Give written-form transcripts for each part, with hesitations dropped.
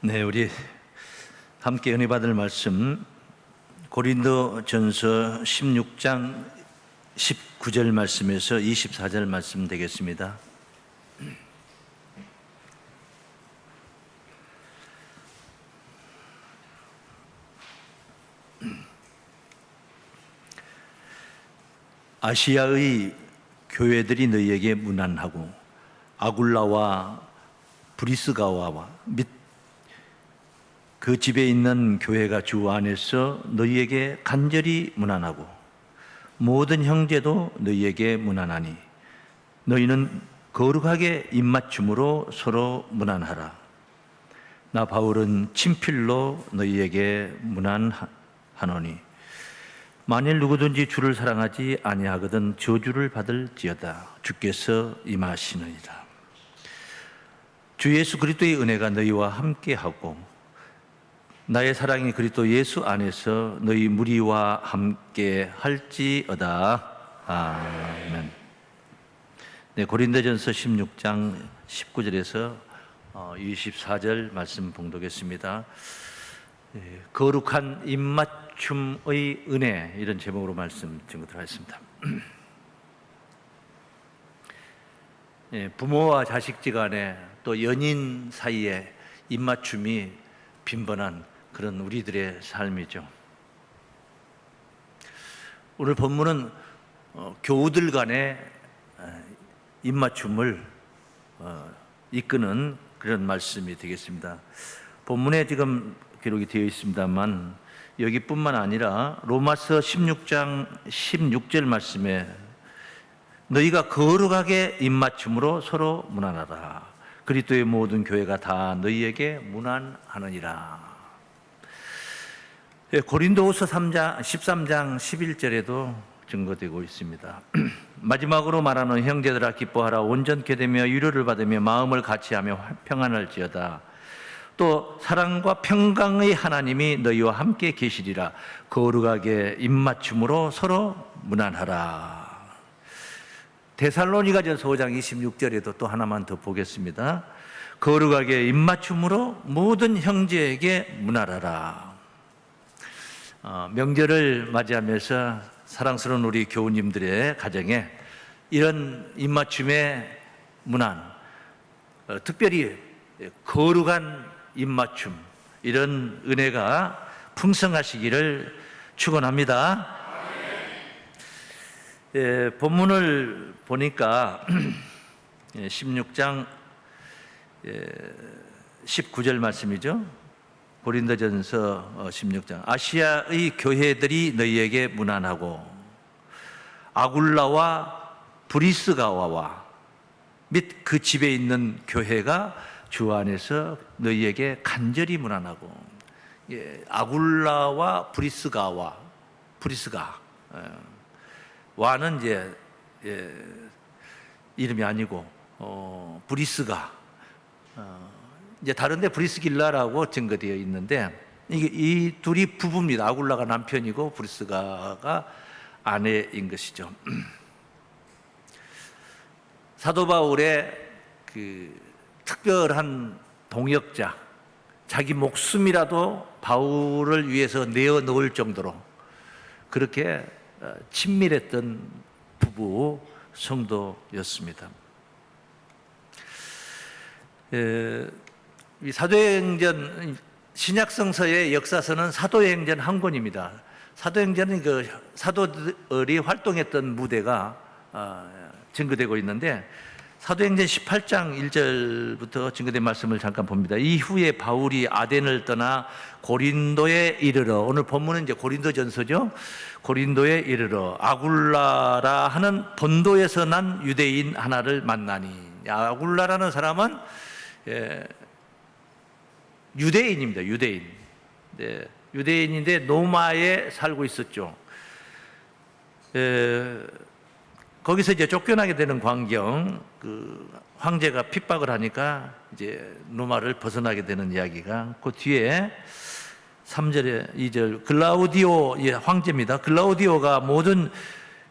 네, 우리 함께 은혜 받을 말씀 고린도전서 16장 19절 말씀에서 24절 말씀 되겠습니다. 아시아의 교회들이 너희에게 문안하고 아굴라와 브리스가와 및 그 집에 있는 교회가 주 안에서 너희에게 간절히 문안하고 모든 형제도 너희에게 문안하니 너희는 거룩하게 입맞춤으로 서로 문안하라. 나 바울은 친필로 너희에게 문안하노니 만일 누구든지 주를 사랑하지 아니하거든 저주를 받을지어다. 주께서 임하시느니라. 주 예수 그리스도의 은혜가 너희와 함께하고 나의 사랑이 그리스도 예수 안에서 너희 무리와 함께 할지어다. 아멘. 네, 고린도전서 16장 19절에서 24절 말씀 봉독했습니다. 거룩한 입맞춤의 은혜, 이런 제목으로 말씀 증거드리도록 하겠습니다. 부모와 자식지간에 또 연인 사이에 입맞춤이 빈번한 그런 우리들의 삶이죠. 오늘 본문은 교우들 간의 입맞춤을 이끄는 그런 말씀이 되겠습니다. 본문에 지금 기록이 되어 있습니다만 여기뿐만 아니라 로마서 16장 16절 말씀에 너희가 거룩하게 입맞춤으로 서로 문안하라. 그리스도의 모든 교회가 다 너희에게 문안하느니라. 고린도후서 13장 11절에도 증거되고 있습니다. 마지막으로 말하는 형제들아 기뻐하라. 온전케 되며 위로를 받으며 마음을 같이하며 평안할지어다. 또 사랑과 평강의 하나님이 너희와 함께 계시리라. 거룩하게 입맞춤으로 서로 문안하라. 데살로니가전서 5장 26절에도 또 하나만 더 보겠습니다. 거룩하게 입맞춤으로 모든 형제에게 문안하라. 명절을 맞이하면서 사랑스러운 우리 교우님들의 가정에 이런 입맞춤의 문안, 특별히 거룩한 입맞춤, 이런 은혜가 풍성하시기를 축원합니다. 본문을 보니까 16장 19절 말씀이죠. 고린도전서 16장 아시아의 교회들이 너희에게 문안하고 아굴라와 브리스가와와 및 그 집에 있는 교회가 주 안에서 너희에게 간절히 문안하고, 아굴라와 브리스가 와는 이제 이름이 아니고 브리스가 이제 다른데 브리스길라라고 증거되어 있는데 이게 이 둘이 부부입니다. 아굴라가 남편이고 브리스가가 아내인 것이죠. 사도 바울의 그 특별한 동역자, 자기 목숨이라도 바울을 위해서 내어 놓을 정도로 그렇게 친밀했던 부부 성도였습니다. 이 사도행전, 신약성서의 역사서는 사도행전 한 권입니다. 사도행전은 그 사도들이 활동했던 무대가 증거되고 있는데 사도행전 18장 1절부터 증거된 말씀을 잠깐 봅니다. 이후에 바울이 아덴을 떠나 고린도에 이르러, 오늘 본문은 이제 고린도전서죠. 고린도에 이르러 아굴라라 하는 본도에서 난 유대인 하나를 만나니, 아굴라라는 사람은 유대인입니다. 유대인. 네, 유대인인데 노마에 살고 있었죠. 거기서 이제 쫓겨나게 되는 광경, 그 황제가 핍박을 하니까 이제 노마를 벗어나게 되는 이야기가 그 뒤에 3절에 2절 글라우디오 황제입니다. 글라우디오가 모든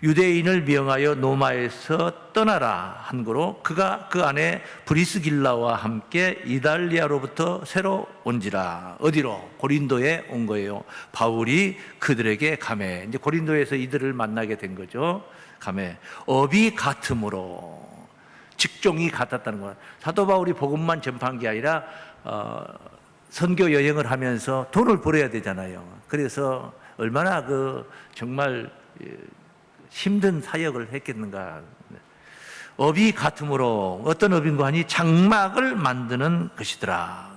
유대인을 명하여 노마에서 떠나라 한 거로 그가 그 안에 브리스길라와 함께 이달리아로부터 새로 온지라. 어디로? 고린도에 온 거예요. 바울이 그들에게 가매. 이제 고린도에서 이들을 만나게 된 거죠. 가매. 업이 같으므로. 직종이 같았다는 거예요. 사도 바울이 복음만 전파한 게 아니라 선교 여행을 하면서 돈을 벌어야 되잖아요. 그래서 얼마나 정말 힘든 사역을 했겠는가. 업이 같으므로 어떤 업인가 하니 장막을 만드는 것이더라.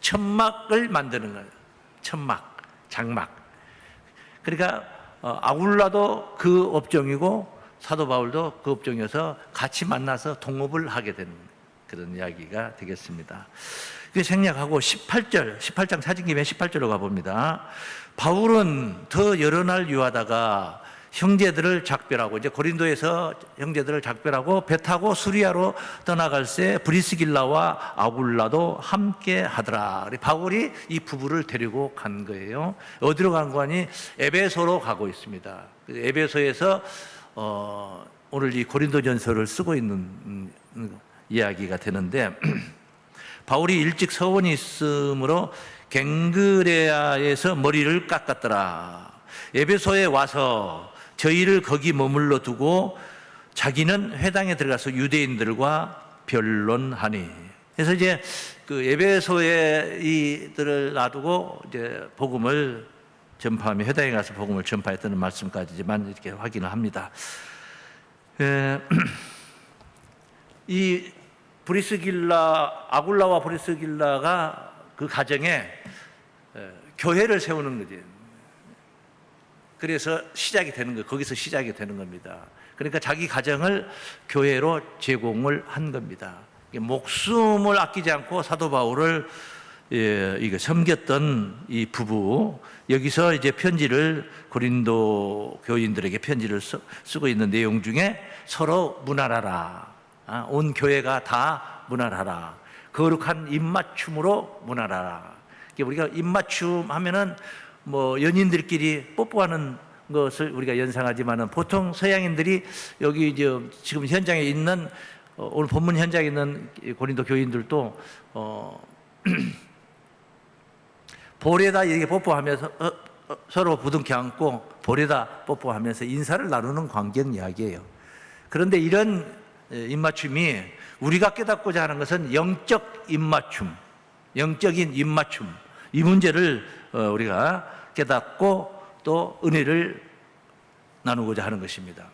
천막을 만드는 거예요. 천막, 장막. 그러니까 아굴라도 그 업종이고 사도 바울도 그 업종이어서 같이 만나서 동업을 하게 되는 그런 이야기가 되겠습니다. 그 생략하고 18장 사진 김에 18절로 가봅니다. 바울은 더 여러 날 유하다가 형제들을 작별하고, 이제 고린도에서 형제들을 작별하고 배 타고 수리아로 떠나갈새 브리스길라와 아굴라도 함께 하더라. 바울이 이 부부를 데리고 간 거예요. 어디로 간 거 아니? 에베소로 가고 있습니다. 에베소에서 오늘 이 고린도전서를 쓰고 있는 이야기가 되는데 바울이 일찍 서원이 있으므로 갱그레아에서 머리를 깎았더라. 에베소에 와서 저희를 거기 머물러 두고 자기는 회당에 들어가서 유대인들과 변론하니. 그래서 이제 그 에베소에 이들을 놔두고 이제 복음을 전파하며 회당에 가서 복음을 전파했다는 말씀까지만 이렇게 확인을 합니다. 이 아굴라와 브리스길라가 그 가정에 교회를 세우는 거지. 그래서 시작이 되는 거예요. 거기서 시작이 되는 겁니다. 그러니까 자기 가정을 교회로 제공을 한 겁니다. 목숨을 아끼지 않고 사도 바울을 섬겼던 이 부부, 여기서 이제 편지를 고린도 교인들에게 편지를 쓰고 있는 내용 중에 서로 문안하라. 온 교회가 다 문안하라. 거룩한 입맞춤으로 문안하라. 우리가 입맞춤 하면은 뭐 연인들끼리 뽀뽀하는 것을 우리가 연상하지만은 보통 서양인들이 여기 지금 현장에 있는 오늘 본문 현장에 있는 고린도 교인들도 볼에다 이렇게 뽀뽀하면서 서로 부둥켜 안고 볼에다 뽀뽀하면서 인사를 나누는 광경 이야기예요. 그런데 이런 입맞춤이 우리가 깨닫고자 하는 것은 영적 입맞춤, 영적인 입맞춤, 이 문제를 우리가 깨닫고 또 은혜를 나누고자 하는 것입니다.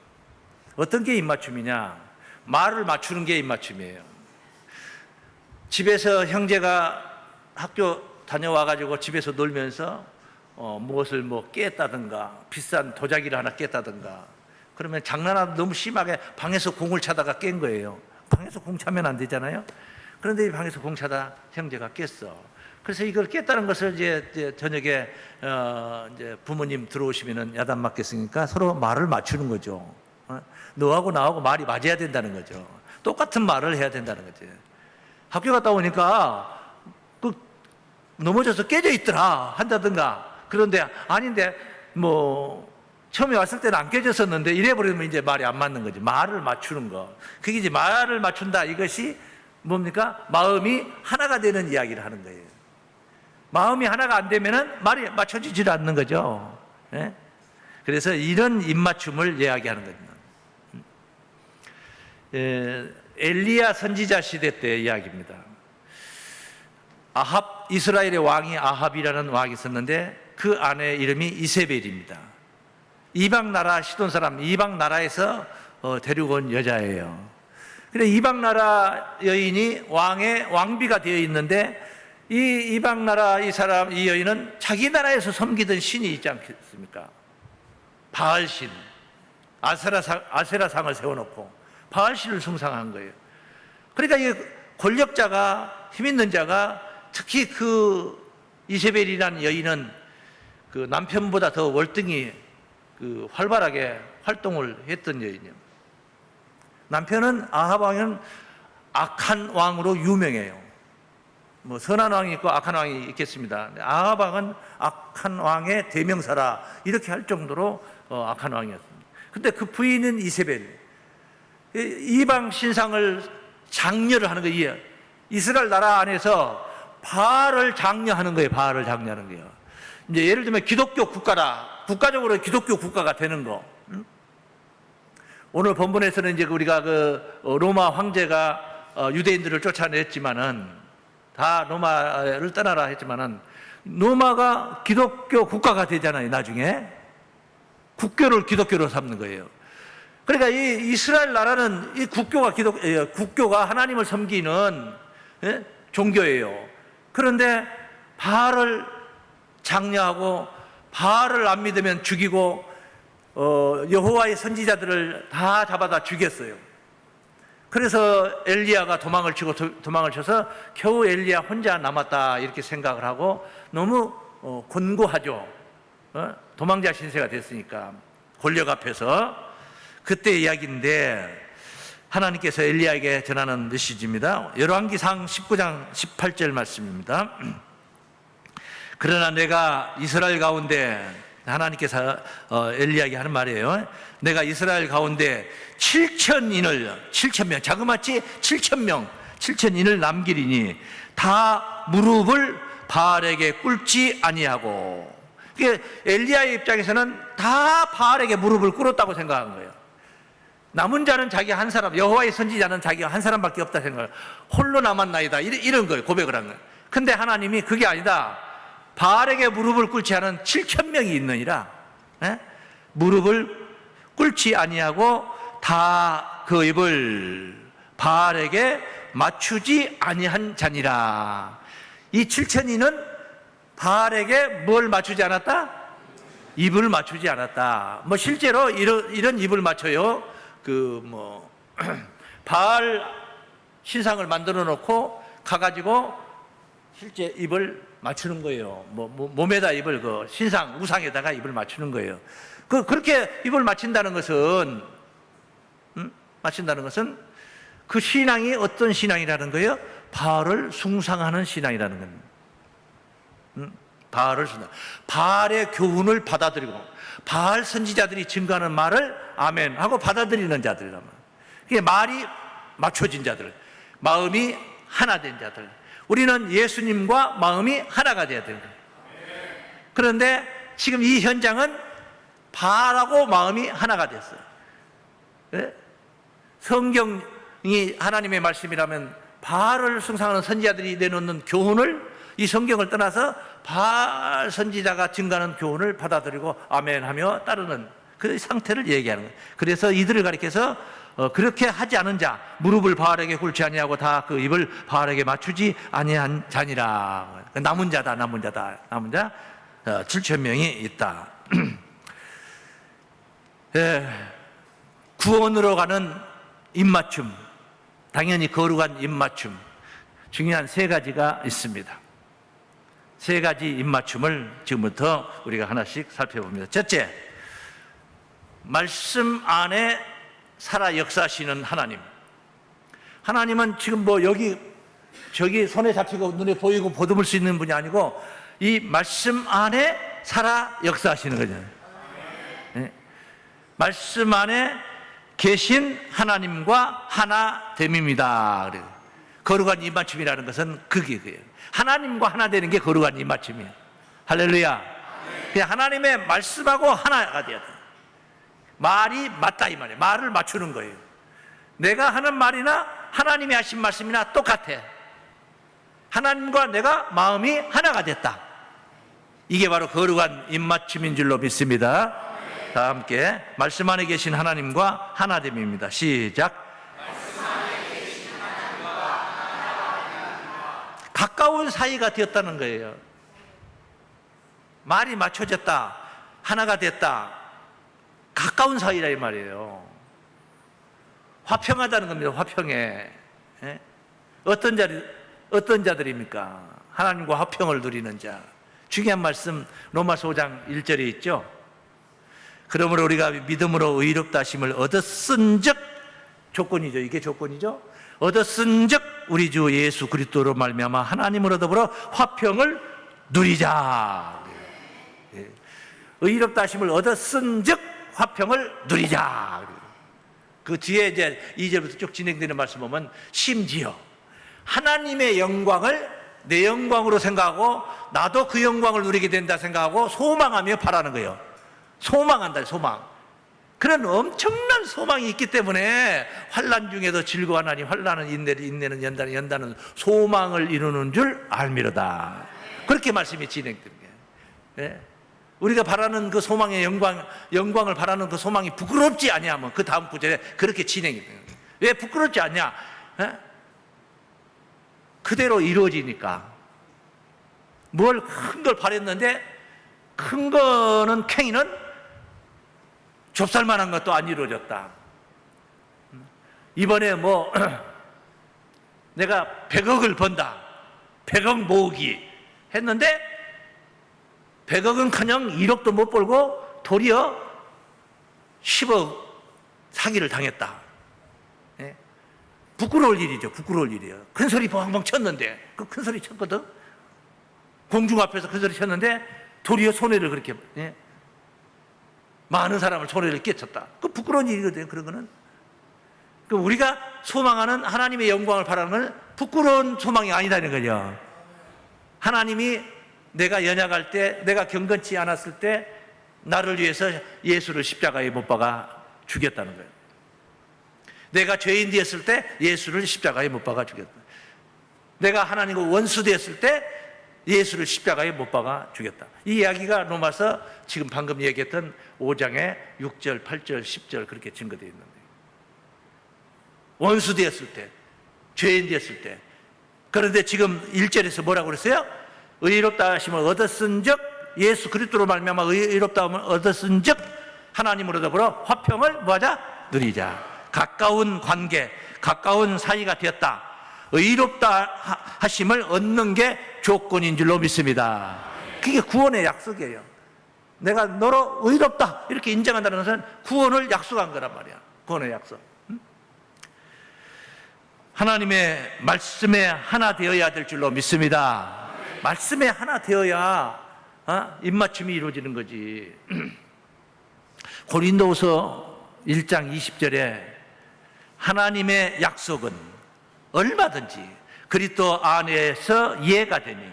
어떤 게 입맞춤이냐? 말을 맞추는 게 입맞춤이에요. 집에서 형제가 학교 다녀와가지고 집에서 놀면서 무엇을 깼다든가 비싼 도자기를 하나 깼다든가 그러면 장난하다 너무 심하게 방에서 공을 차다가 깬 거예요. 방에서 공 차면 안 되잖아요. 그런데 이 방에서 공 차다 형제가 깼어. 그래서 이걸 깼다는 것을 이제 저녁에 이제 부모님 들어오시면은 야단 맞겠으니까 서로 말을 맞추는 거죠. 너하고 나하고 말이 맞아야 된다는 거죠. 똑같은 말을 해야 된다는 거죠. 학교 갔다 오니까 넘어져서 깨져 있더라 한다든가. 그런데 아닌데 처음에 왔을 때는 안 깨졌었는데 이래버리면 이제 말이 안 맞는 거지. 말을 맞추는 거. 그게 이제 말을 맞춘다. 이것이 뭡니까? 마음이 하나가 되는 이야기를 하는 거예요. 마음이 하나가 안 되면은 말이 맞춰지질 않는 거죠. 예? 그래서 이런 입맞춤을 이야기하는 겁니다. 엘리야 선지자 시대 때 이야기입니다. 이스라엘의 왕이 아합이라는 왕이 있었는데 그 아내 이름이 이세벨입니다. 이방 나라 시돈 사람, 이방 나라에서 데리고 온 여자예요. 그래 이방 나라 여인이 왕의 왕비가 되어 있는데 이 이방 나라 이 여인은 자기 나라에서 섬기던 신이 있지 않겠습니까? 바알신, 아세라상을 세워놓고 바알신을 숭상한 거예요. 그러니까 이 권력자가, 힘 있는 자가, 특히 그 이세벨이라는 여인은 그 남편보다 더 월등히 활발하게 활동을 했던 여인이에요. 남편은 아합 왕은 악한 왕으로 유명해요. 선한 왕이 있고 악한 왕이 있겠습니다. 아합 왕은 악한 왕의 대명사라 이렇게 할 정도로 악한 왕이었습니다. 근데 그 부인은 이세벨, 이방 신상을 장려를 하는 거예요. 이스라엘 나라 안에서 바알을 장려하는 거예요. 바알을 장려하는 거예요. 이제 예를 들면 기독교 국가다, 국가적으로 기독교 국가가 되는 거. 오늘 본문에서는 이제 우리가 로마 황제가 유대인들을 쫓아냈지만은, 다 로마를 떠나라 했지만은, 로마가 기독교 국가가 되잖아요. 나중에 국교를 기독교로 삼는 거예요. 그러니까 이 이스라엘 나라는 이 국교가 하나님을 섬기는 종교예요. 그런데 바알을 장려하고 바알을 안 믿으면 죽이고 여호와의 선지자들을 다 잡아다 죽였어요. 그래서 엘리야가 도망을 쳐서 겨우 엘리야 혼자 남았다 이렇게 생각을 하고 너무 곤고하죠. 도망자 신세가 됐으니까 권력 앞에서. 그때 이야기인데 하나님께서 엘리야에게 전하는 메시지입니다. 열왕기상 19장 18절 말씀입니다. 그러나 내가 이스라엘 가운데, 하나님께서 엘리야에게 하는 말이에요. 내가 이스라엘 가운데 7,000명, 자그마치 7,000인을 남기리니 다 무릎을 바알에게 꿇지 아니하고. 그게 엘리야의 입장에서는 다 바알에게 무릎을 꿇었다고 생각한 거예요. 남은 자는 자기 한 사람, 여호와의 선지자는 자기가 한 사람밖에 없다 생각을, 홀로 남았나이다 이런 거예요. 고백을 한 거예요. 근데 하나님이 그게 아니다, 바알에게 무릎을 꿇지 않은 7,000명이 있느니라, 무릎을 꿇지 아니하고 다 그 입을 바알에게 맞추지 아니한 자니라. 이 7,000인은 바알에게 뭘 맞추지 않았다? 입을 맞추지 않았다. 뭐 실제로 이런 입을 맞춰요. 바알 신상을 만들어 놓고 가가지고 실제 입을 맞추는 거예요. 몸에다 입을, 신상, 우상에다가 입을 맞추는 거예요. 그렇게 입을 맞춘다는 것은 그 신앙이 어떤 신앙이라는 거예요? 바알을 숭상하는 신앙이라는 겁니다. 바알의 교훈을 받아들이고, 바알 선지자들이 증거하는 말을 아멘 하고 받아들이는 자들이란 말이에요. 그게 말이 맞춰진 자들, 마음이 하나 된 자들. 우리는 예수님과 마음이 하나가 돼야 되는 거예요. 그런데 지금 이 현장은 바알하고 마음이 하나가 됐어요. 성경이 하나님의 말씀이라면 바알을 숭상하는 선지자들이 내놓는 교훈을, 이 성경을 떠나서 바알 선지자가 증거하는 교훈을 받아들이고 아멘하며 따르는 그 상태를 얘기하는 거예요. 그래서 이들을 가리켜서 그렇게 하지 않은 자, 무릎을 바알에게 꿇지 아니하고 다 그 입을 바알에게 맞추지 아니한 자니라. 남은 자 7,000명이 있다. 구원으로 가는 입맞춤, 당연히 거룩한 입맞춤, 중요한 세 가지가 있습니다. 세 가지 입맞춤을 지금부터 우리가 하나씩 살펴봅니다. 첫째, 말씀 안에 살아 역사하시는 하나님. 하나님은 지금 저기 손에 잡히고 눈에 보이고 보듬을 수 있는 분이 아니고 이 말씀 안에 살아 역사하시는 거죠. 네. 말씀 안에 계신 하나님과 하나됨입니다. 거룩한 입맞춤이라는 것은 그게 하나님과 하나 되는 게 거룩한 입맞춤이에요. 할렐루야. 그냥 하나님의 말씀하고 하나가 돼야 돼. 말이 맞다 이 말이에요. 말을 맞추는 거예요. 내가 하는 말이나 하나님이 하신 말씀이나 똑같아. 하나님과 내가 마음이 하나가 됐다. 이게 바로 거룩한 입맞춤인 줄로 믿습니다. 다 함께 말씀 안에 계신 하나님과 하나됨입니다. 시작. 말씀 안에 계신 하나님과 하나됨입니다. 가까운 사이가 되었다는 거예요. 말이 맞춰졌다, 하나가 됐다, 가까운 사이라 이 말이에요. 화평하다는 겁니다. 화평해. 어떤 자들입니까? 하나님과 화평을 누리는 자. 중요한 말씀 로마서 5장 1절에 있죠. 그러므로 우리가 믿음으로 의롭다 하심을 얻었은즉, 조건이죠. 이게 조건이죠. 얻었은즉 우리 주 예수 그리스도로 말미암아 하나님으로 더불어 화평을 누리자. 의롭다 하심을 얻었은즉 화평을 누리자. 그 뒤에 이제 2절부터 쭉 진행되는 말씀 보면 심지어 하나님의 영광을 내 영광으로 생각하고 나도 그 영광을 누리게 된다 생각하고 소망하며 바라는 거예요. 소망한다, 소망. 그런 엄청난 소망이 있기 때문에 환난 중에도 즐거워하나니 환난은 인내를, 인내는 연단은, 연단은 소망을 이루는 줄 알미로다. 그렇게 말씀이 진행됩니다. 예? 우리가 바라는 그 소망의 영광을 바라는 그 소망이 부끄럽지 아니하면 그 다음 구절에 그렇게 진행이 돼요. 왜 부끄럽지 않냐? 예? 그대로 이루어지니까. 뭘 큰 걸 바랬는데 큰 거는 캥이는 좁쌀만한 것도 안 이루어졌다. 이번에 뭐 내가 100억을 번다, 100억 모으기 했는데 100억은커녕 1억도 못 벌고 도리어 10억 사기를 당했다. 예? 부끄러울 일이죠. 부끄러울 일이에요. 큰 소리 벙벙 쳤는데, 그 큰 소리 쳤거든. 공중 앞에서 큰 소리 쳤는데 도리어 손해를 그렇게, 예? 많은 사람을 손해를 끼쳤다. 그 부끄러운 일이거든요. 그런 거는. 그 우리가 소망하는 하나님의 영광을 바라는 건 부끄러운 소망이 아니다는 거죠. 하나님이 내가 연약할 때, 내가 경건치 않았을 때 나를 위해서 예수를 십자가에 못 박아 죽였다는 거예요. 내가 죄인 되었을 때 예수를 십자가에 못 박아 죽였다. 내가 하나님과 원수 되었을 때 예수를 십자가에 못 박아 죽였다. 이 이야기가 로마서 지금 방금 얘기했던 5장에 6절, 8절, 10절 그렇게 증거되어 있는데, 원수 되었을 때, 죄인 되었을 때. 그런데 지금 1절에서 뭐라고 그랬어요? 의롭다 하심을 얻었은즉, 예수 그리스도로 말미암아 의롭다 함을 얻었은즉 하나님으로 더불어 화평을 뭐하자? 누리자. 가까운 관계, 가까운 사이가 되었다. 의롭다 하심을 얻는 게 조건인 줄로 믿습니다. 그게 구원의 약속이에요. 내가 너로 의롭다 이렇게 인정한다는 것은 구원을 약속한 거란 말이야. 구원의 약속. 하나님의 말씀에 하나 되어야 될 줄로 믿습니다. 말씀에 하나 되어야 입맞춤이 이루어지는 거지. 고린도후서 1장 20절에 하나님의 약속은 얼마든지 그리스도 안에서 이해가 되니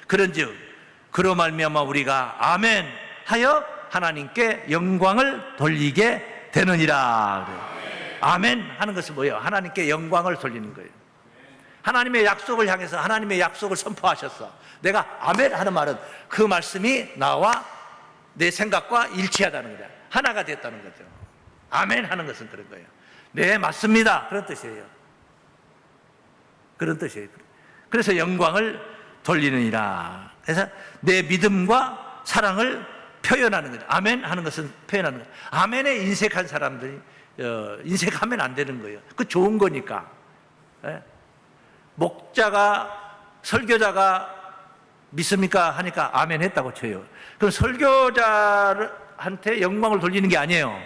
그런즉 그로 말미암아 우리가 아멘 하여 하나님께 영광을 돌리게 되느니라. 아멘 하는 것은 뭐예요? 하나님께 영광을 돌리는 거예요. 하나님의 약속을 향해서 하나님의 약속을 선포하셨어. 내가 아멘 하는 말은 그 말씀이 나와 내 생각과 일치하다는 거야. 하나가 됐다는 거죠. 아멘 하는 것은 그런 거예요. 네, 맞습니다. 그런 뜻이에요. 그런 뜻이에요. 그래서 영광을 돌리느니라. 그래서 내 믿음과 사랑을 표현하는 거죠. 아멘 하는 것은 표현하는 거예요. 아멘에 인색한 사람들이 인색하면 안 되는 거예요. 그 좋은 거니까. 예? 목자가 설교자가 믿습니까? 하니까 아멘 했다고 쳐요. 그럼 설교자한테 영광을 돌리는 게 아니에요.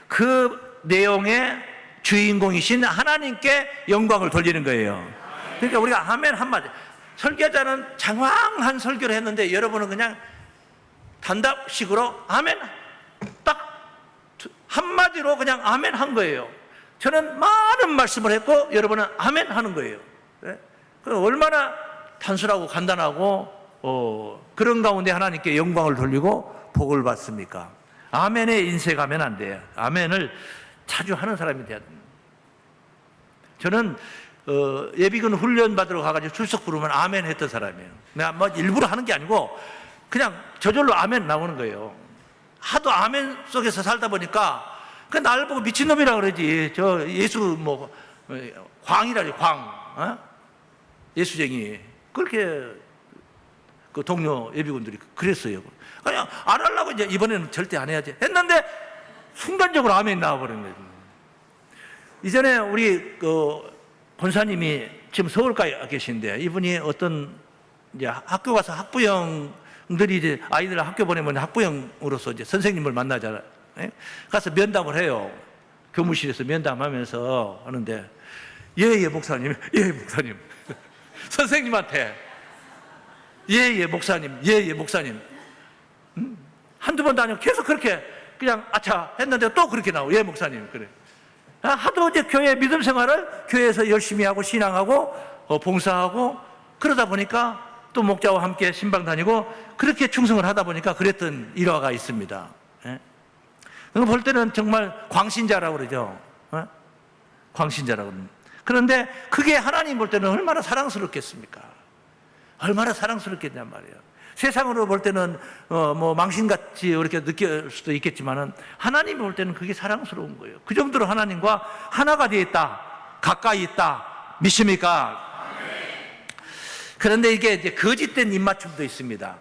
그 내용의 주인공이신 하나님께 영광을 돌리는 거예요. 그러니까 우리가 아멘 한마디. 설교자는 장황한 설교를 했는데 여러분은 그냥 단답식으로 아멘 딱 한마디로 그냥 아멘 한 거예요. 저는 많은 말씀을 했고 여러분은 아멘 하는 거예요. 네? 얼마나 단순하고 간단하고 그런 가운데 하나님께 영광을 돌리고 복을 받습니까? 아멘에 인색하면 안 돼요. 아멘을 자주 하는 사람이 돼야 됩니다. 저는 예비군 훈련 받으러 가가지고 출석 부르면 아멘 했던 사람이에요. 내가 뭐 일부러 하는 게 아니고 그냥 저절로 아멘 나오는 거예요. 하도 아멘 속에서 살다 보니까 그 날 보고 미친놈이라 그러지. 저 예수 뭐 광이라지 광. 예수쟁이. 그렇게 그 동료 예비군들이 그랬어요. 그냥 안 하려고 이제 이번에는 절대 안 해야지 했는데 순간적으로 아멘 나와버린 거예요. 이전에 우리 그 권사님이 지금 서울가에 계신데 이분이 어떤 이제 학교 가서 학부형들이 이제 아이들 학교 보내면 학부형으로서 이제 선생님을 만나잖아요. 가서 면담을 해요. 교무실에서 면담하면서 하는데 예 목사님, 예 목사님. 선생님한테 예 목사님, 예 목사님. 한두 번도 아니고 계속 그렇게 그냥 아차 했는데 또 그렇게 나오고, 예 목사님 그래. 하도 이제 교회 믿음 생활을 교회에서 열심히 하고 신앙하고 봉사하고 그러다 보니까 또 목자와 함께 신방 다니고 그렇게 충성을 하다 보니까 그랬던 일화가 있습니다. 예? 볼 때는 정말 광신자라고 그러죠. 예? 광신자라고 그럽니다. 그런데 그게 하나님 볼 때는 얼마나 사랑스럽겠습니까? 얼마나 사랑스럽겠냔 말이에요. 세상으로 볼 때는 뭐 망신같이 이렇게 느낄 수도 있겠지만은 하나님 볼 때는 그게 사랑스러운 거예요. 그 정도로 하나님과 하나가 되어 있다, 가까이 있다, 믿습니까? 그런데 이게 이제 거짓된 입맞춤도 있습니다.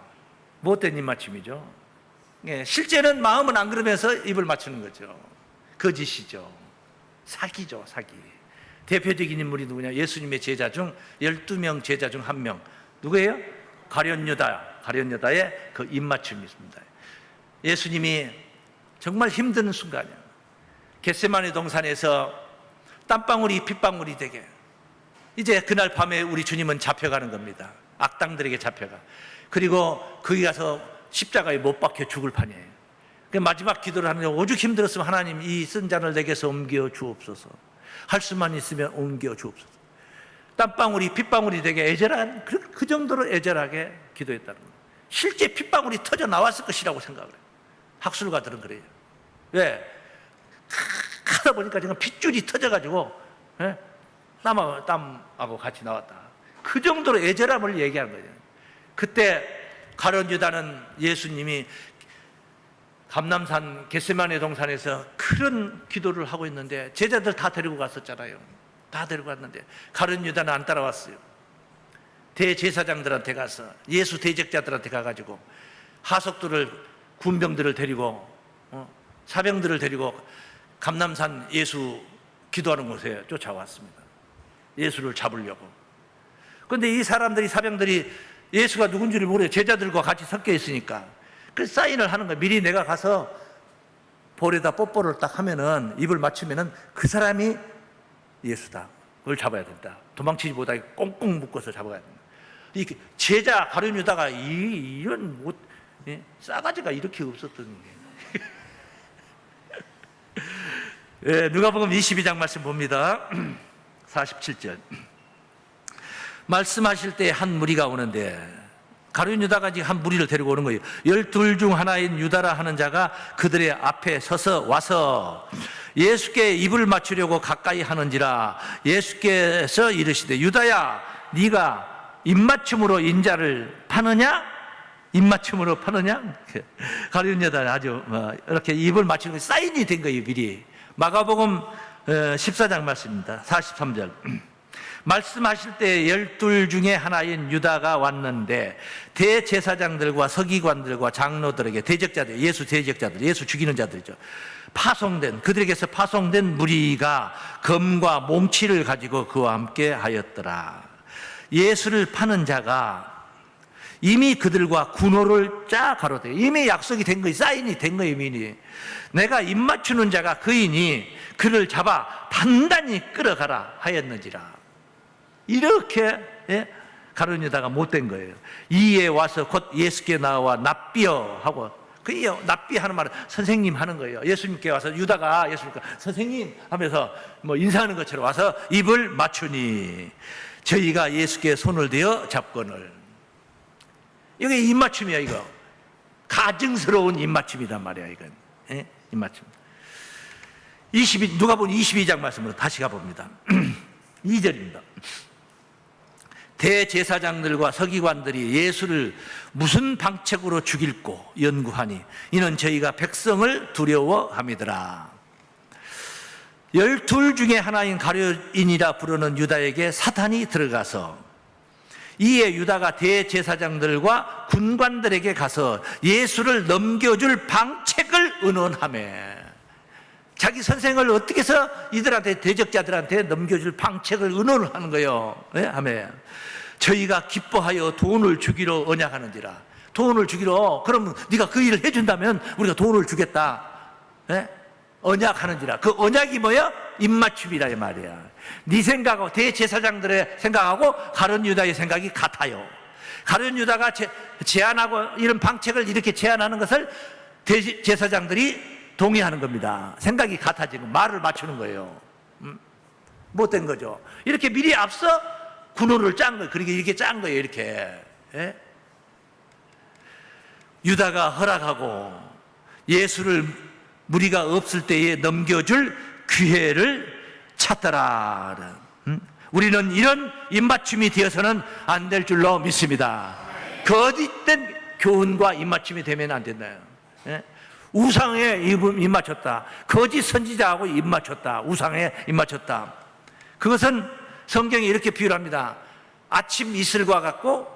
못된 입맞춤이죠. 예, 실제는 마음은 안 그러면서 입을 맞추는 거죠. 거짓이죠. 사기죠, 사기. 대표적인 인물이 누구냐? 예수님의 제자 중 12명 제자 중 한 명. 누구예요? 가룟유다의 그 입맞춤이 있습니다. 예수님이 정말 힘든 순간이에요. 겟세마네 동산에서 땀방울이 핏방울이 되게, 이제 그날 밤에 우리 주님은 잡혀가는 겁니다. 악당들에게 잡혀가. 그리고 거기 가서 십자가에 못 박혀 죽을 판이에요. 마지막 기도를 하는데 오죽 힘들었으면 하나님 이 쓴 잔을 내게서 옮겨 주옵소서. 할 수만 있으면 옮겨 주옵소서. 땀방울이 핏방울이 되게 애절한, 그 정도로 애절하게 기도했다는 거예요. 실제 핏방울이 터져 나왔을 것이라고 생각을 해요. 학술가들은 그래요. 왜? 하다 보니까 지금 핏줄이 터져가지고, 예? 땀하고 같이 나왔다. 그 정도로 애절함을 얘기하는 거예요. 그때 가룟 유다는 예수님이 감람산 겟세마네 동산에서 그런 기도를 하고 있는데 제자들 다 데리고 갔었잖아요. 다 데리고 갔는데 가룟 유다는 안 따라왔어요. 대제사장들한테 가서, 예수 대적자들한테 가가지고 하석들을, 군병들을 데리고 사병들을 데리고 감람산 예수 기도하는 곳에 쫓아왔습니다. 예수를 잡으려고. 그런데 이 사람들이, 사병들이 예수가 누군지를 모르요. 제자들과 같이 섞여 있으니까. 그 사인을 하는 거예요. 미리 내가 가서 볼에다 뽀뽀를 딱 하면은, 입을 맞추면은 그 사람이 예수다. 그걸 잡아야 된다. 도망치지 못하게 꽁꽁 묶어서 잡아야 된다. 이 제자 가룟 유다가 이런 못, 예? 싸가지가 이렇게 없었던 게. 예, 누가복음 22장 말씀 봅니다. 47절. 말씀하실 때 한 무리가 오는데, 가룟 유다가 지금 한 무리를 데리고 오는 거예요. 12 중 하나인 유다라 하는 자가 그들의 앞에 서서 와서 예수께 입을 맞추려고 가까이 하는지라. 예수께서 이르시되, 유다야, 네가 입맞춤으로 인자를 파느냐? 입맞춤으로 파느냐? 가룟 유다는 아주 이렇게 입을 맞추는 게 사인이 된 거예요, 미리. 마가복음 14장 말씀입니다. 43절. 말씀하실 때 12 중에 하나인 유다가 왔는데 대제사장들과 서기관들과 장로들에게, 대적자들, 예수 대적자들, 예수 죽이는 자들이죠, 그들에게서 파송된 무리가 검과 몽치를 가지고 그와 함께 하였더라. 예수를 파는 자가 이미 그들과 군호를 짜 가로되, 이미 약속이 된 거예요. 사인이 된 거예요, 이미. 내가 입맞추는 자가 그이니 그를 잡아 단단히 끌어가라 하였는지라. 이렇게, 예? 가룟 유다가 못된 거예요. 이에 와서 곧 예수께 나와 납비여 하고, 그 납비 하는 말은 선생님 하는 거예요. 예수님께 와서 유다가 예수님께 선생님 하면서 뭐 인사하는 것처럼 와서 입을 맞추니 저희가 예수께 손을 대어 잡거늘. 이게 입맞춤이야, 이거. 가증스러운 입맞춤이란 말이야, 이건. 예? 입맞춤. 누가복음 22장 말씀으로 다시 가봅니다. 2절입니다. 대제사장들과 서기관들이 예수를 무슨 방책으로 죽일꼬 연구하니 이는 저희가 백성을 두려워함이더라. 12 중에 하나인 가룟인이라 부르는 유다에게 사탄이 들어가서, 이에 유다가 대제사장들과 군관들에게 가서 예수를 넘겨줄 방책을 의논하며, 자기 선생을 어떻게 해서 이들한테, 대적자들한테 넘겨줄 방책을 의논을 하는 거예요. 네? 하며 저희가 기뻐하여 돈을 주기로 언약하는지라. 돈을 주기로, 그럼 네가 그 일을 해준다면 우리가 돈을 주겠다. 네? 언약하는지라. 그 언약이 뭐야? 입맞춤이라 이 말이야. 네 생각하고 대제사장들의 생각하고 가룟 유다의 생각이 같아요. 가룟 유다가 제안하고 이런 방책을 이렇게 제안하는 것을 대제사장들이 동의하는 겁니다. 생각이 같아지는, 말을 맞추는 거예요. 못된 거죠. 이렇게 미리 앞서 군호를 짠 거예요. 그러니까 이렇게 짠 거예요. 이렇게. 예? 유다가 허락하고 예수를 무리가 없을 때에 넘겨줄 기회를 찾더라. 우리는 이런 입맞춤이 되어서는 안 될 줄로 믿습니다. 거짓된 교훈과 입맞춤이 되면 안 된다요. 예? 우상에 입맞췄다. 거짓 선지자하고 입맞췄다. 우상에 입맞췄다. 그것은 성경이 이렇게 비유를 합니다. 아침 이슬과 같고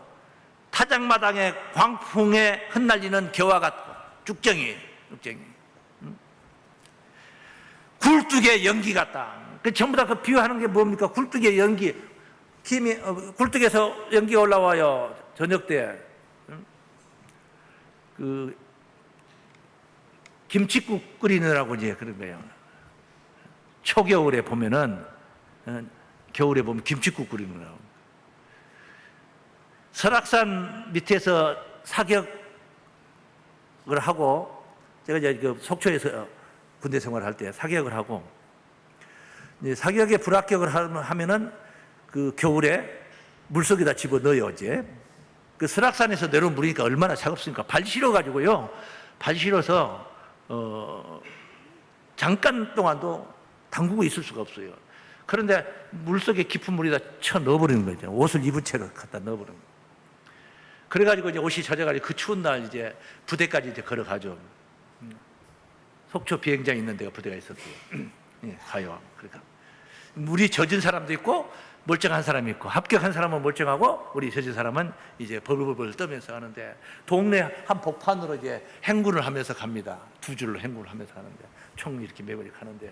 타작마당에 광풍에 흩날리는 겨와 같고 쭉정이 굴뚝에 연기 같다. 전부 다 그 비유하는 게 뭡니까? 굴뚝에 연기, 굴뚝에서 연기가 올라와요. 저녁 때 그 김칫국 끓이느라고 이제 그런 거예요. 초겨울에 보면은, 겨울에 보면 김칫국 끓이느라고. 설악산 밑에서 사격을 하고, 제가 이제 그 속초에서 군대 생활을 할 때 사격을 하고, 이제 사격에 불합격을 하면은 그 겨울에 물속에다 집어 넣어요, 이제. 그 설악산에서 내려온 물이니까 얼마나 차갑습니까? 발 실어가지고요. 발 실어서, 잠깐 동안도 담그고 있을 수가 없어요. 그런데 물속에 깊은 물에다 쳐 넣어버리는 거죠. 옷을 입은 채로 갖다 넣어버리는 거예요. 그래가지고 이제 옷이 젖어가지고 그 추운 날 이제 부대까지 이제 걸어가죠. 속초 비행장 있는 데가 부대가 있었어요. 예, 가요. 그러니까. 물이 젖은 사람도 있고, 멀쩡한 사람이 있고, 합격한 사람은 멀쩡하고, 우리 젖은 사람은 이제 벌벌벌 떠면서 하는데, 동네 한복판으로 이제 행군을 하면서 갑니다. 두 줄로 행군을 하면서 하는데, 총 이렇게 매고 이렇게 하는데,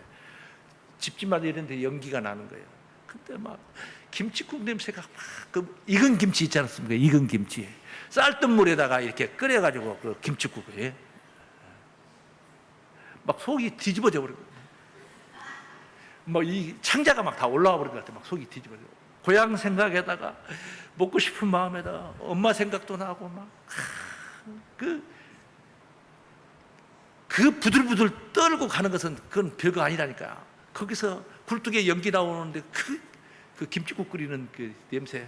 집집마다 이런 데 연기가 나는 거예요. 그때 막 김치국 냄새가 막, 그 익은 김치 있지 않습니까? 익은 김치. 쌀뜨 물에다가 이렇게 끓여가지고 그 김치국에 막 속이 뒤집어져 버리고, 뭐 이 창자가 막 다 올라와 버린 것 같아. 막 속이 뒤집어져. 고향 생각에다가 먹고 싶은 마음에다가 엄마 생각도 나고 막 그 부들부들 떨고 가는 것은 그건 별거 아니라니까. 거기서 굴뚝에 연기 나오는데 그 김치국 끓이는 그 냄새,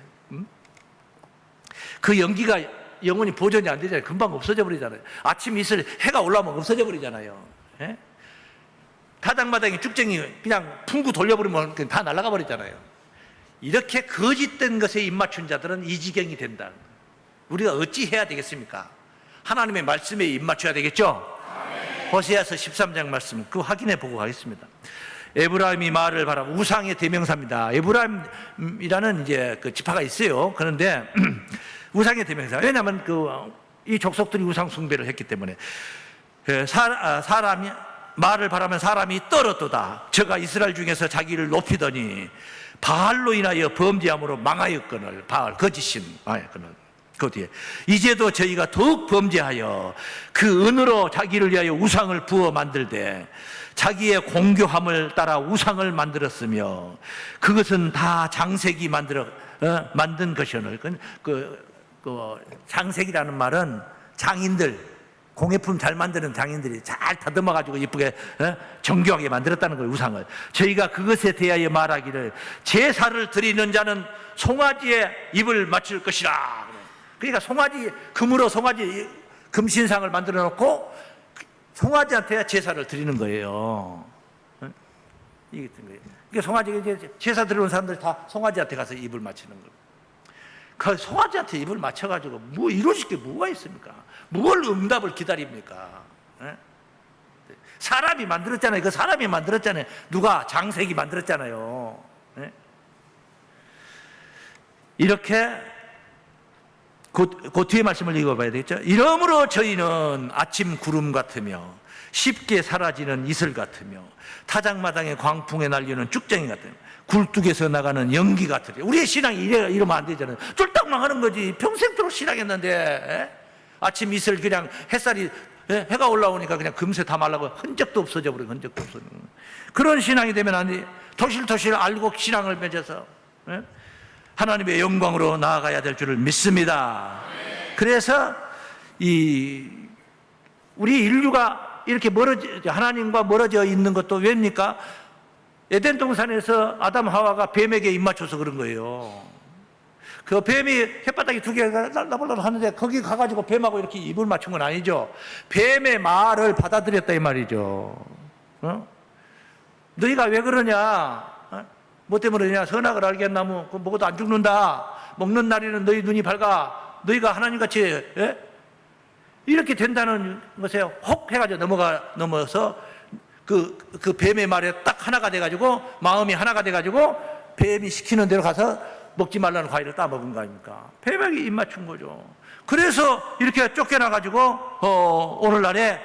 그 연기가 영원히 보존이 안 되잖아요. 금방 없어져 버리잖아요. 아침 이슬 해가 올라오면 없어져 버리잖아요. 예? 타작마당에 쭉정이 그냥 풍구 돌려버리면 다 날아가 버리잖아요. 이렇게 거짓된 것에 입맞춘 자들은 이 지경이 된다. 우리가 어찌 해야 되겠습니까? 하나님의 말씀에 입맞춰야 되겠죠? 호세아서 13장 말씀 그 확인해 보고 가겠습니다. 에브라임이 말을 바라, 우상의 대명사입니다. 에브라임이라는 이제 그 지파가 있어요. 그런데 우상의 대명사. 왜냐하면 이 족속들이 우상 숭배를 했기 때문에. 사람이 말을 바라면 사람이 떨었도다. 저가 이스라엘 중에서 자기를 높이더니 바알로 인하여 범죄함으로 망하였거늘. 바알 거짓신 망하였거늘. 그 뒤에 이제도 저희가 더욱 범죄하여 그 은으로 자기를 위하여 우상을 부어 만들되 자기의 공교함을 따라 우상을 만들었으며 그것은 다 장색이 만든 것이오늘. 장색이라는 말은 장인들, 공예품 잘 만드는 장인들이 잘 다듬어가지고 이쁘게 정교하게 만들었다는 거예요. 우상을. 저희가 그것에 대하여 말하기를 제사를 드리는 자는 송아지에 입을 맞출 것이라. 그러니까 송아지, 금으로 송아지 금신상을 만들어 놓고 송아지한테 제사를 드리는 거예요. 이게 거예요. 그러니까 송아지 제사 드리는 사람들 다 송아지한테 가서 입을 맞추는 거예요. 그 송아지한테 입을 맞춰가지고 뭐 이루어질 게 뭐가 있습니까? 뭘 응답을 기다립니까? 사람이 만들었잖아요. 그 사람이 만들었잖아요. 누가? 장색이 만들었잖아요. 이렇게 그 뒤에 말씀을 읽어봐야 되겠죠. 이러므로 저희는 아침 구름 같으며 쉽게 사라지는 이슬 같으며 타작마당의 광풍에 날리는 쭉정이 같으며 굴뚝에서 나가는 연기 같으리. 우리의 신앙이 이러면 안 되잖아요. 쫄딱만 하는 거지. 평생도록 신앙했는데 아침 이슬 그냥 햇살이 해가 올라오니까 그냥 금세 다 말라고 흔적도 없어져 버리고 흔적도 없어져. 그런 신앙이 되면 안 돼. 토실토실 알고 신앙을 맺어서 하나님의 영광으로 나아가야 될 줄을 믿습니다. 그래서 우리 인류가 이렇게 하나님과 멀어져 있는 것도 왜입니까? 에덴 동산에서 아담 하와가 뱀에게 입맞춰서 그런 거예요. 그 뱀이 햇바닥이 두 개가 나발나발 하는데 거기 가가지고 뱀하고 이렇게 입을 맞춘 건 아니죠. 뱀의 말을 받아들였다 이 말이죠. 너희가 왜 그러냐? 뭐 때문에 그러냐? 선악을 알게 한 나무 먹어도 안 죽는다. 먹는 날에는 너희 눈이 밝아. 너희가 하나님같이 이렇게 된다는 것에 혹 해가지고 넘어서 그 뱀의 말에 딱 하나가 돼가지고 마음이 하나가 돼가지고 뱀이 시키는 대로 가서 먹지 말라는 과일을 따먹은 거 아닙니까? 뱀에게 입 맞춘 거죠. 그래서 이렇게 쫓겨나가지고 오늘날에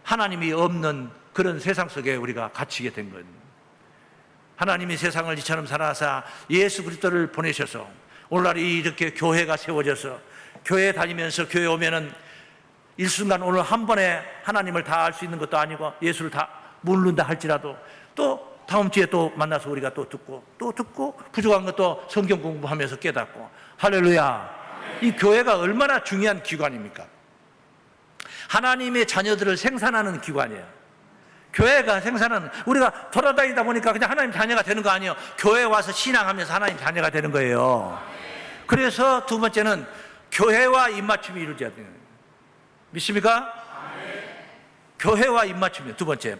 하나님이 없는 그런 세상 속에 우리가 갇히게 된 거예요. 하나님이 세상을 이처럼 살아서 예수 그리스도를 보내셔서 오늘날 이렇게 교회가 세워져서 교회 다니면서 교회 오면은 일순간 오늘 한 번에 하나님을 다 알 수 있는 것도 아니고 예수를 다 모른다 할지라도 또 다음 주에 또 만나서 우리가 또 듣고 부족한 것도 성경 공부하면서 깨닫고 할렐루야. 이 교회가 얼마나 중요한 기관입니까? 하나님의 자녀들을 생산하는 기관이에요. 교회가 생산하는, 우리가 돌아다니다 보니까 그냥 하나님 자녀가 되는 거 아니에요. 교회 와서 신앙하면서 하나님 자녀가 되는 거예요. 그래서 두 번째는 교회와 입맞춤이 이루어져야 돼요. 믿습니까? 교회와 입맞춤이에요. 두 번째,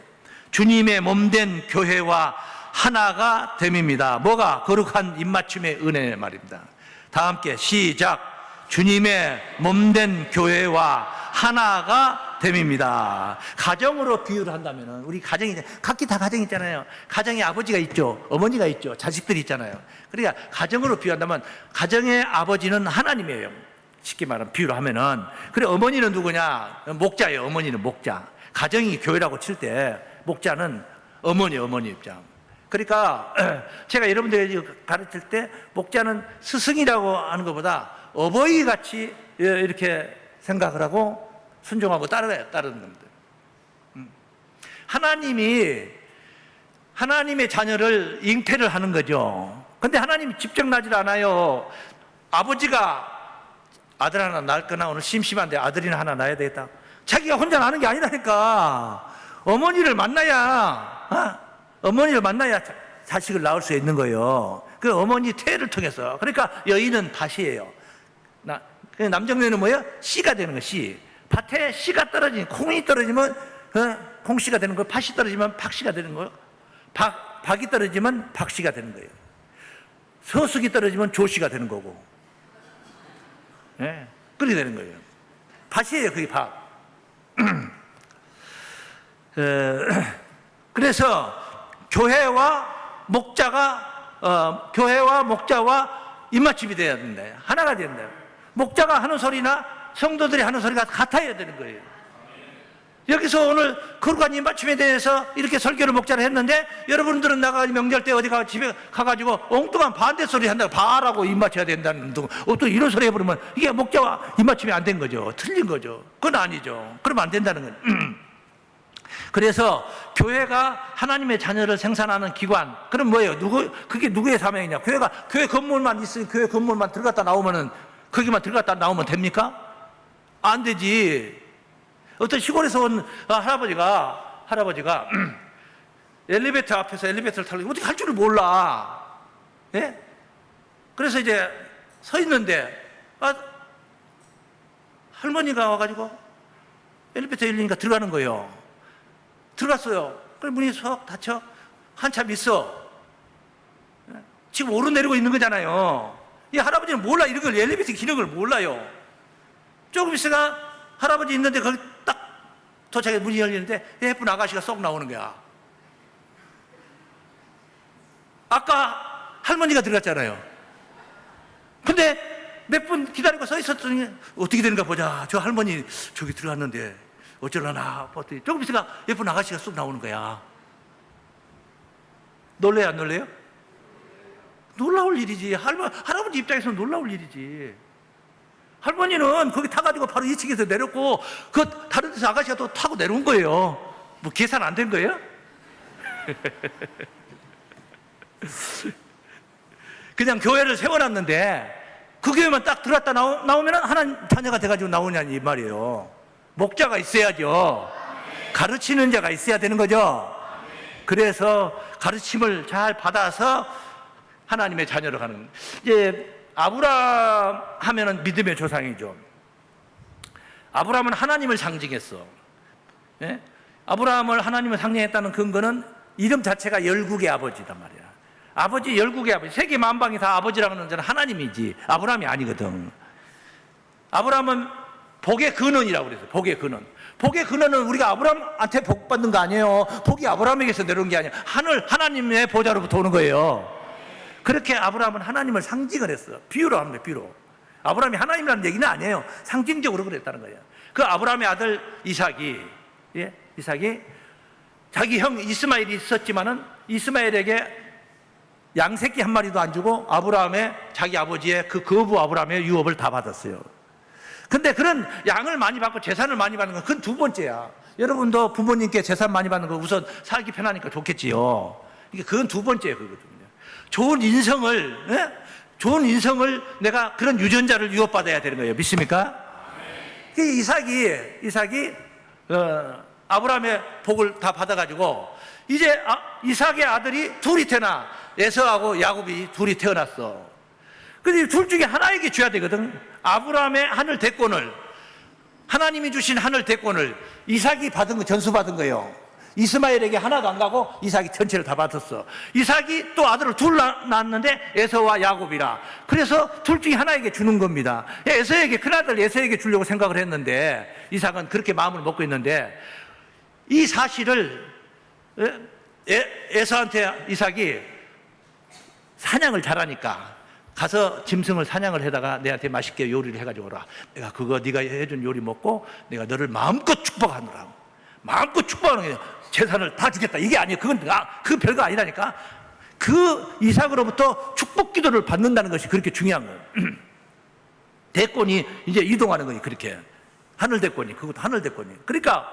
주님의 몸된 교회와 하나가 됨입니다. 뭐가? 거룩한 입맞춤의 은혜 말입니다. 다 함께 시작. 주님의 몸된 교회와 하나가 됨입니다. 가정으로 비유를 한다면 우리 가정이 각기 다 가정 있잖아요. 가정에 아버지가 있죠, 어머니가 있죠, 자식들이 있잖아요. 그러니까 가정으로 비유한다면 가정의 아버지는 하나님이에요. 쉽게 말하면 비유를 하면은. 그래, 어머니는 누구냐? 목자예요. 어머니는 목자. 가정이 교회라고 칠 때 목자는 어머니 입장. 그러니까 제가 여러분들에게 가르칠 때 목자는 스승이라고 하는 것보다 어버이 같이 이렇게 생각을 하고 순종하고 따르는 겁니다. 하나님의 자녀를 잉태를 하는 거죠. 근데 하나님이 직접 나질 않아요. 아버지가 아들 하나 낳거나 오늘 심심한데 아들이나 하나 낳아야 되겠다. 자기가 혼자 낳는 게 아니라니까. 어머니를 만나야 자식을 낳을 수 있는 거예요. 그 어머니 태를 통해서. 그러니까 여인은 밭이에요. 남정네는 뭐예요? 씨가 되는 거, 씨. 밭에 씨가 떨어지면, 콩이 떨어지면 콩씨가 되는 거예요. 팥이 떨어지면 팥씨가 되는 거예요. 박이 떨어지면 박씨가 되는 거예요. 서숙이 떨어지면 조씨가 되는 거고. 그렇게 되는 거예요. 밭이에요, 그게 밭. 그래서 교회와 목자와 입맞춤이 돼야 된다. 하나가 된다. 목자가 하는 소리나 성도들이 하는 소리가 같아야 되는 거예요. 여기서 오늘 거룩한 입맞춤에 대해서 이렇게 설교를 목자를 했는데 여러분들은 나가서 명절 때 어디 집에 가가지고 엉뚱한 반대 소리 한다고 바라고 입맞춰야 된다는 또 이런 소리 해버리면 이게 목자와 입맞춤이 안 된 거죠. 틀린 거죠. 그건 아니죠. 그러면 안 된다는 거죠. 그래서 교회가 하나님의 자녀를 생산하는 기관. 그럼 뭐예요? 그게 누구의 사명이냐? 교회 건물만 있으니 교회 건물만 들어갔다 나오면은 거기만 들어갔다 나오면 됩니까? 안 되지. 어떤 시골에서 온 할아버지가 엘리베이터 앞에서 엘리베이터를 타려고 어떻게 할 줄을 몰라. 예? 그래서 이제 서 있는데 할머니가 와가지고 엘리베이터 열리니까 들어가는 거예요. 들어갔어요. 그래 문이 쏙 닫혀. 한참 있어. 지금 오르내리고 있는 거잖아요. 이 할아버지는 몰라. 이런 걸 엘리베이터 기능을 몰라요. 조금 있으니까 할아버지 있는데 거기 딱 도착해 문이 열리는데 예쁜 아가씨가 쏙 나오는 거야. 아까 할머니가 들어갔잖아요. 근데 몇 분 기다리고 서 있었더니 어떻게 되는가 보자. 저 할머니 저기 들어갔는데 어쩌려나 봤더니 조금 있으니까 예쁜 아가씨가 쏙 나오는 거야. 놀래요, 안 놀래요? 놀라울 일이지. 할아버지 입장에서는 놀라울 일이지. 할머니는 거기 타가지고 바로 2층에서 내렸고 그 다른 데서 아가씨가 또 타고 내려온 거예요. 뭐 계산 안 된 거예요? 그냥 교회를 세워놨는데 그 교회만 딱 들어갔다 나오면 하나님 자녀가 돼가지고 나오냐니 이 말이에요. 목자가 있어야죠. 가르치는 자가 있어야 되는 거죠. 그래서 가르침을 잘 받아서 하나님의 자녀로 가는. 이제 아브라함 하면은 믿음의 조상이죠. 아브라함은 하나님을 상징했어. 예? 아브라함을 하나님을 상징했다는 근거는 이름 자체가 열국의 아버지단 말이야. 아버지, 열국의 아버지. 세계 만방이 다 아버지라고 하는 자는 하나님이지 아브라함이 아니거든. 아브라함은 복의 근원이라고 그랬어요. 복의 근원. 복의 근원은 우리가 아브라함한테 복 받는 거 아니에요. 복이 아브라함에게서 내려온 게 아니야. 하나님의 보좌로부터 오는 거예요. 그렇게 아브라함은 하나님을 상징을 했어. 비유로 하는 거예요. 비유로. 아브라함이 하나님이라는 얘기는 아니에요. 상징적으로 그랬다는 거예요. 그 아브라함의 아들 이삭이, 예? 이삭이 자기 형 이스마엘이 있었지만은 이스마엘에게 양새끼 한 마리도 안 주고 아브라함의 자기 아버지의 그 거부 아브라함의 유업을 다 받았어요. 근데 그런 양을 많이 받고 재산을 많이 받는 건 그건 두 번째야. 여러분도 부모님께 재산 많이 받는 거 우선 살기 편하니까 좋겠지요. 그건 두 번째예요. 그거거든요. 좋은 인성을, 예? 좋은 인성을 내가 그런 유전자를 유업받아야 되는 거예요. 믿습니까? 이삭이 아브라함의 복을 다 받아가지고 이제 이삭의 아들이 둘이 태어나. 에서하고 야곱이 둘이 태어났어. 근데 둘 중에 하나에게 줘야 되거든. 아브라함의 하늘 대권을, 하나님이 주신 하늘 대권을 이삭이 받은 거, 전수받은 거예요. 이스마엘에게 하나도 안 가고 이삭이 전체를 다 받았어. 이삭이 또 아들을 둘 낳았는데 에서와 야곱이라. 그래서 둘 중에 하나에게 주는 겁니다. 에서에게, 큰아들 에서에게 주려고 생각을 했는데 이삭은 그렇게 마음을 먹고 있는데 이 사실을 에서한테 이삭이 사냥을 잘하니까 가서 짐승을 사냥을 해다가 내한테 맛있게 요리를 해가지고 오라. 내가 그거 네가 해준 요리 먹고 내가 너를 마음껏 축복하노라. 마음껏 축복하는 게 재산을 다 주겠다. 이게 아니에요. 그건 그 별거 아니라니까. 그 이삭으로부터 축복 기도를 받는다는 것이 그렇게 중요한 거예요. 대권이 이제 이동하는 거예요. 그렇게 하늘 대권이, 그것도 하늘 대권이. 그러니까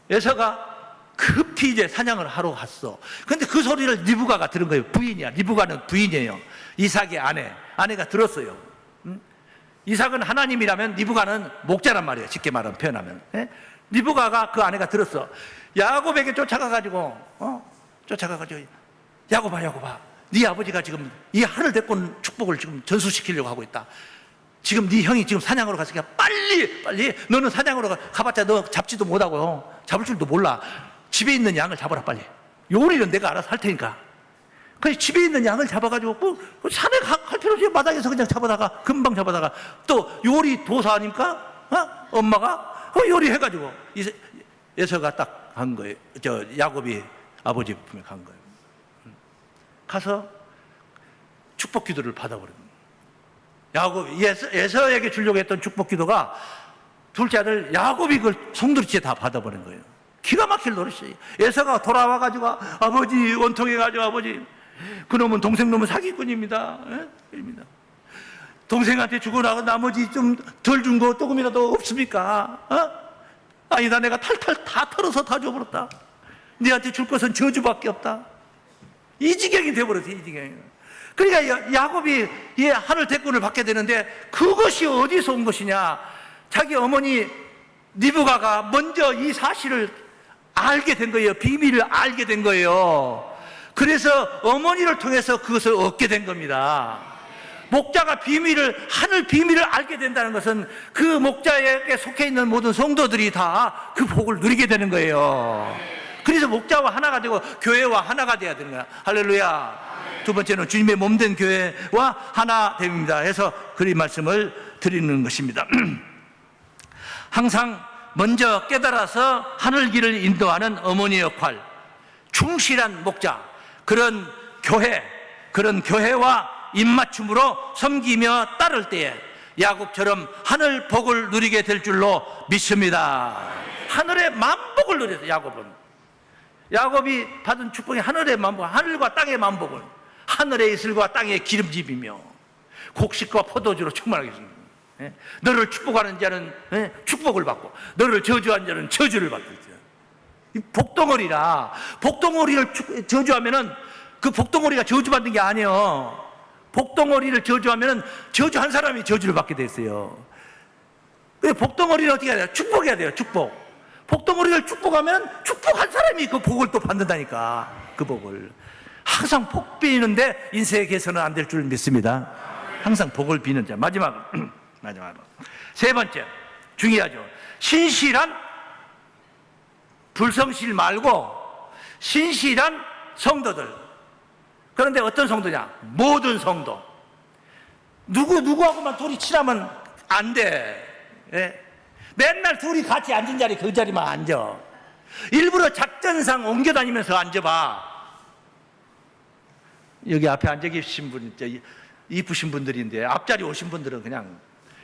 에서가 급히 이제 사냥을 하러 갔어. 근데 그 소리를 리브가가 들은 거예요. 부인이야. 리브가는 부인이에요. 이삭의 아내가 들었어요. 이삭은 하나님이라면 리브가는 목자란 말이에요. 쉽게 말하면, 표현하면. 예? 리브가가 그 아내가 들었어. 야곱에게 쫓아가가지고 야곱아, 네 아버지가 지금 이 하늘 대권 축복을 지금 전수시키려고 하고 있다. 지금 네 형이 지금 사냥으로 갔으니까 빨리 너는 사냥으로 가봤자 너 잡지도 못하고 잡을 줄도 몰라. 집에 있는 양을 잡아라 빨리. 요리는 내가 알아서 할 테니까. 그래서 집에 있는 양을 잡아가지고 산에 갈 필요 없이 마당에서 그냥 잡아다가 금방 잡아다가 또 요리 도사 아닙니까? 엄마가 요리해가지고 에서가 딱 간 거예요. 야곱이 아버지 품에 간 거예요. 가서 축복 기도를 받아버린 거예요. 에서에게 주려고 했던 축복 기도가 둘째 아들 야곱이 그걸 송두리째 다 받아버린 거예요. 기가 막힐 노릇이에요. 에서가 돌아와가지고 아버지 원통해가지고 아버지 그놈은 동생놈은 사기꾼입니다. 입니다. 동생한테 주고 나고 나머지 좀 덜 준 거 조금이라도 없습니까? 아니다, 내가 탈탈 다 털어서 다 줘버렸다. 네한테 줄 것은 저주밖에 없다. 이 지경이 돼버렸어. 이 지경이. 그러니까 야곱이 하늘 대권을 받게 되는데 그것이 어디서 온 것이냐? 자기 어머니 리브가가 먼저 이 사실을 알게 된 거예요. 비밀을 알게 된 거예요. 그래서 어머니를 통해서 그것을 얻게 된 겁니다. 목자가 하늘 비밀을 알게 된다는 것은 그 목자에게 속해 있는 모든 성도들이 다 그 복을 누리게 되는 거예요. 그래서 목자와 하나가 되고 교회와 하나가 돼야 되는 거야. 할렐루야. 두 번째는 주님의 몸된 교회와 하나 됩니다. 해서 그런 말씀을 드리는 것입니다. 항상 먼저 깨달아서 하늘 길을 인도하는 어머니의 역할, 충실한 목자, 그런 교회와 입맞춤으로 섬기며 따를 때에 야곱처럼 하늘 복을 누리게 될 줄로 믿습니다. 하늘의 만복을 누렸어요. 야곱이 받은 축복이 하늘의 만복, 하늘과 땅의 만복을, 하늘의 이슬과 땅의 기름집이며 곡식과 포도주로 충만하겠습니다. 너를 축복하는 자는 축복을 받고 너를 저주하는 자는 저주를 받고 있어요. 복덩어리를 저주하면은 그 복덩어리가 저주받는 게 아니에요. 복덩어리를 저주하면은 저주한 사람이 저주를 받게 됐어요. 복덩어리는 어떻게 해야 돼요? 축복해야 돼요. 축복. 복덩어리를 축복하면 축복한 사람이 그 복을 또 받는다니까. 그 복을 항상 복 비는데 인생의 개선은 안 될 줄 믿습니다. 항상 복을 비는 자. 마지막으로 세 번째 중요하죠. 신실한 불성실 말고 신실한 성도들. 그런데 어떤 성도냐? 모든 성도. 누구하고만 둘이 친하면 안 돼. 예? 맨날 둘이 같이 앉은 자리 그 자리만 앉아. 일부러 작전상 옮겨 다니면서 앉아봐. 여기 앞에 앉아 계신 분, 이쁘신 분들인데 앞자리 오신 분들은 그냥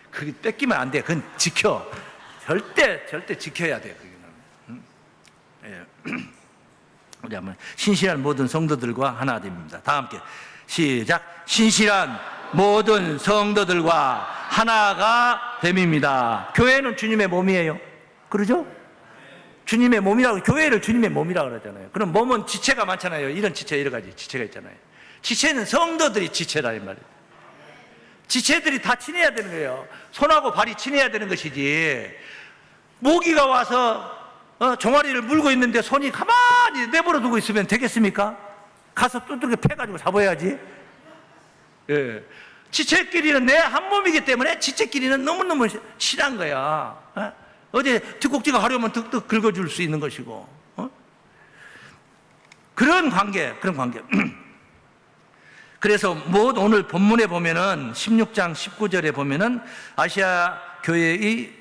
그게 뺏기면 안 돼. 그건 지켜. 절대 지켜야 돼. 그게는. 예. 우리 한번 신실한 모든 성도들과 하나 됩니다. 다 함께 시작. 신실한 모든 성도들과 하나가 됨입니다. 교회는 주님의 몸이에요. 그러죠? 주님의 몸이라고, 교회를 주님의 몸이라고 그러잖아요. 그럼 몸은 지체가 많잖아요. 이런 지체, 여러 가지 지체가 있잖아요. 지체는 성도들이 지체라 이 말이에요. 지체들이 다 친해야 되는 거예요. 손하고 발이 친해야 되는 것이지. 모기가 와서 종아리를 물고 있는데 손이 가만히 내버려 두고 있으면 되겠습니까? 가서 두들겨 패가지고 잡아야지. 예. 지체끼리는 내 한 몸이기 때문에 지체끼리는 너무너무 친한 거야. 어디 뒷꼭지가 가려면 득득 긁어줄 수 있는 것이고. 그런 관계. 그래서 오늘 본문에 보면은 16장 19절에 보면은 아시아 교회의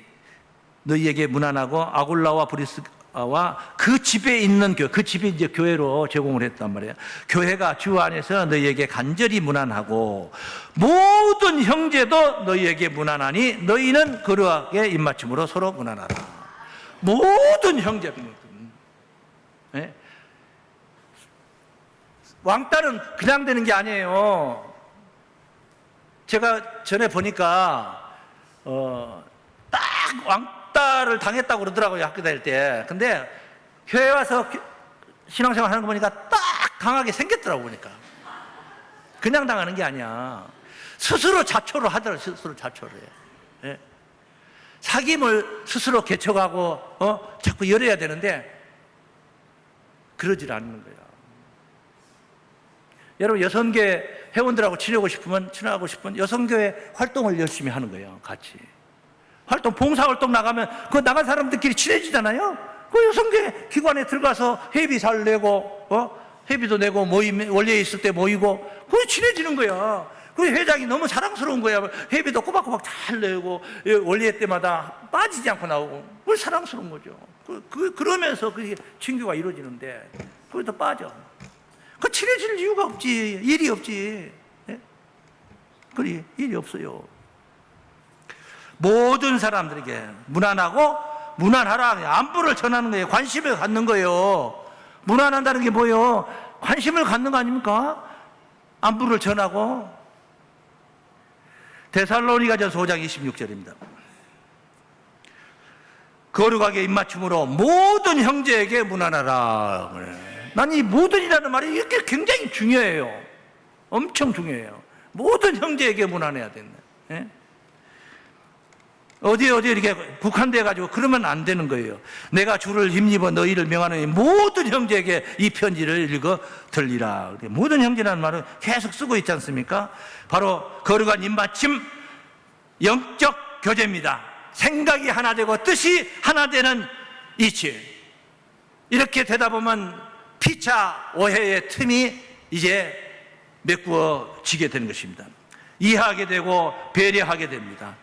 너희에게 무난하고 아굴라와 브리스가와 그 집에 있는 교회, 그 집이 이제 교회로 제공을 했단 말이에요. 교회가 주 안에서 너희에게 간절히 무난하고 모든 형제도 너희에게 무난하니 너희는 거룩하게 입맞춤으로 서로 무난하라. 모든 형제. 네? 왕따는 그냥 되는 게 아니에요. 제가 전에 보니까 딱 왕따를 당했다고 그러더라고요, 학교 다닐 때. 근데 교회 와서 신앙생활 하는 거 보니까 딱 당하게 생겼더라고. 보니까 그냥 당하는 게 아니야. 스스로 자초를 하더라고요. 스스로 자초를 해. 예. 사귐을 스스로 개척하고 자꾸 열어야 되는데 그러질 않는 거야. 여러분, 여성교회 회원들하고 친하고 싶으면 여성교회 활동을 열심히 하는 거예요. 같이 봉사활동 나가면 그 나간 사람들끼리 친해지잖아요. 그 여성교회 기관에 들어가서 회비살 내고 회비도 내고 원래 있을 때 모이고 그게 친해지는 거야. 그 회장이 너무 사랑스러운 거야. 회비도 꼬박꼬박 잘 내고 원래 때마다 빠지지 않고 나오고 그게 사랑스러운 거죠. 그러면서 그게 친교가 이루어지는데 거기서 빠져. 그 친해질 이유가 없지. 일이 없지. 예? 그래, 일이 없어요. 모든 사람들에게 무난하라. 안부를 전하는 거예요. 관심을 갖는 거예요. 무난한다는 게 뭐예요? 관심을 갖는 거 아닙니까? 안부를 전하고. 데살로니가전서 5장 26절입니다. 거룩하게 입맞춤으로 모든 형제에게 무난하라. 난 이 모든이라는 말이 이렇게 굉장히 중요해요. 엄청 중요해요. 모든 형제에게 무난해야 된다. 예? 어디 이렇게 국한돼 가지고 그러면 안 되는 거예요. 내가 주를 힘입어 너희를 명하노니 모든 형제에게 이 편지를 읽어 들리라. 모든 형제라는 말은 계속 쓰고 있지 않습니까? 바로 거룩한 입맞춤, 영적 교제입니다. 생각이 하나 되고 뜻이 하나 되는 이치. 이렇게 되다 보면 피차 오해의 틈이 이제 메꾸어지게 되는 것입니다. 이해하게 되고 배려하게 됩니다.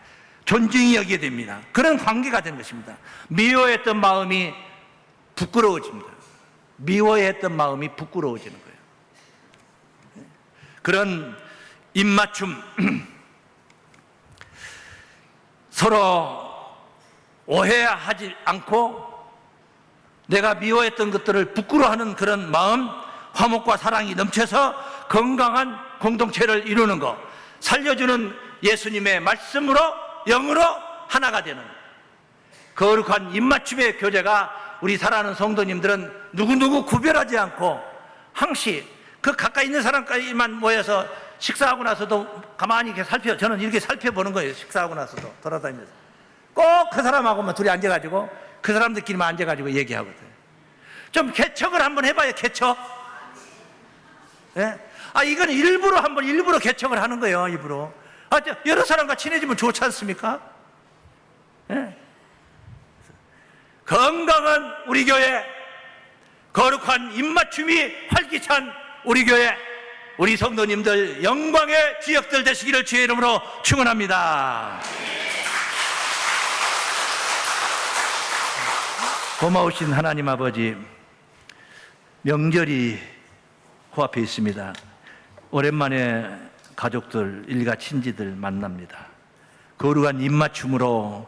존중이 여기게 됩니다. 그런 관계가 되는 것입니다. 미워했던 마음이 부끄러워집니다. 미워했던 마음이 부끄러워지는 거예요. 그런 입맞춤, 서로 오해하지 않고 내가 미워했던 것들을 부끄러워하는 그런 마음, 화목과 사랑이 넘쳐서 건강한 공동체를 이루는 것, 살려주는 예수님의 말씀으로 영으로 하나가 되는 거룩한 입맞춤의 교제가 우리 사랑하는 성도님들은 누구누구 구별하지 않고 항시 그 가까이 있는 사람까지만 모여서 식사하고 나서도 가만히 이렇게 저는 이렇게 살펴보는 거예요. 식사하고 나서도 돌아다니면서 꼭 그 사람하고만 둘이 앉아가지고 그 사람들끼리만 앉아가지고 얘기하거든. 좀 개척을 한번 해봐요, 개척. 예? 이건 일부러 개척을 하는 거예요, 일부러. 여러 사람과 친해지면 좋지 않습니까? 예? 건강한 우리 교회, 거룩한 입맞춤이 활기찬 우리 교회, 우리 성도님들 영광의 주역들 되시기를 주의 이름으로 축원합니다. 고마우신 하나님 아버지, 명절이 코앞에 있습니다. 오랜만에 가족들, 일가 친지들 만납니다. 거룩한 입맞춤으로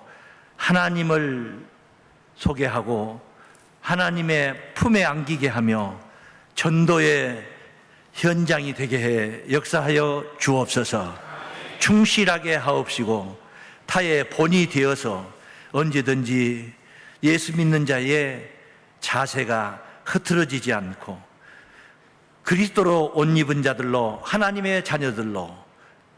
하나님을 소개하고 하나님의 품에 안기게 하며 전도의 현장이 되게 해 역사하여 주옵소서. 충실하게 하옵시고 타의 본이 되어서 언제든지 예수 믿는 자의 자세가 흐트러지지 않고 그리스도로 옷 입은 자들로, 하나님의 자녀들로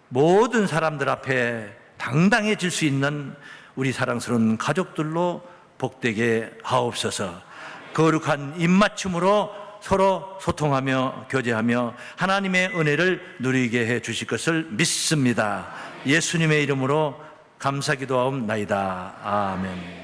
모든 사람들 앞에 당당해질 수 있는 우리 사랑스러운 가족들로 복되게 하옵소서. 거룩한 입맞춤으로 서로 소통하며 교제하며 하나님의 은혜를 누리게 해 주실 것을 믿습니다. 예수님의 이름으로 감사 기도하옵나이다. 아멘.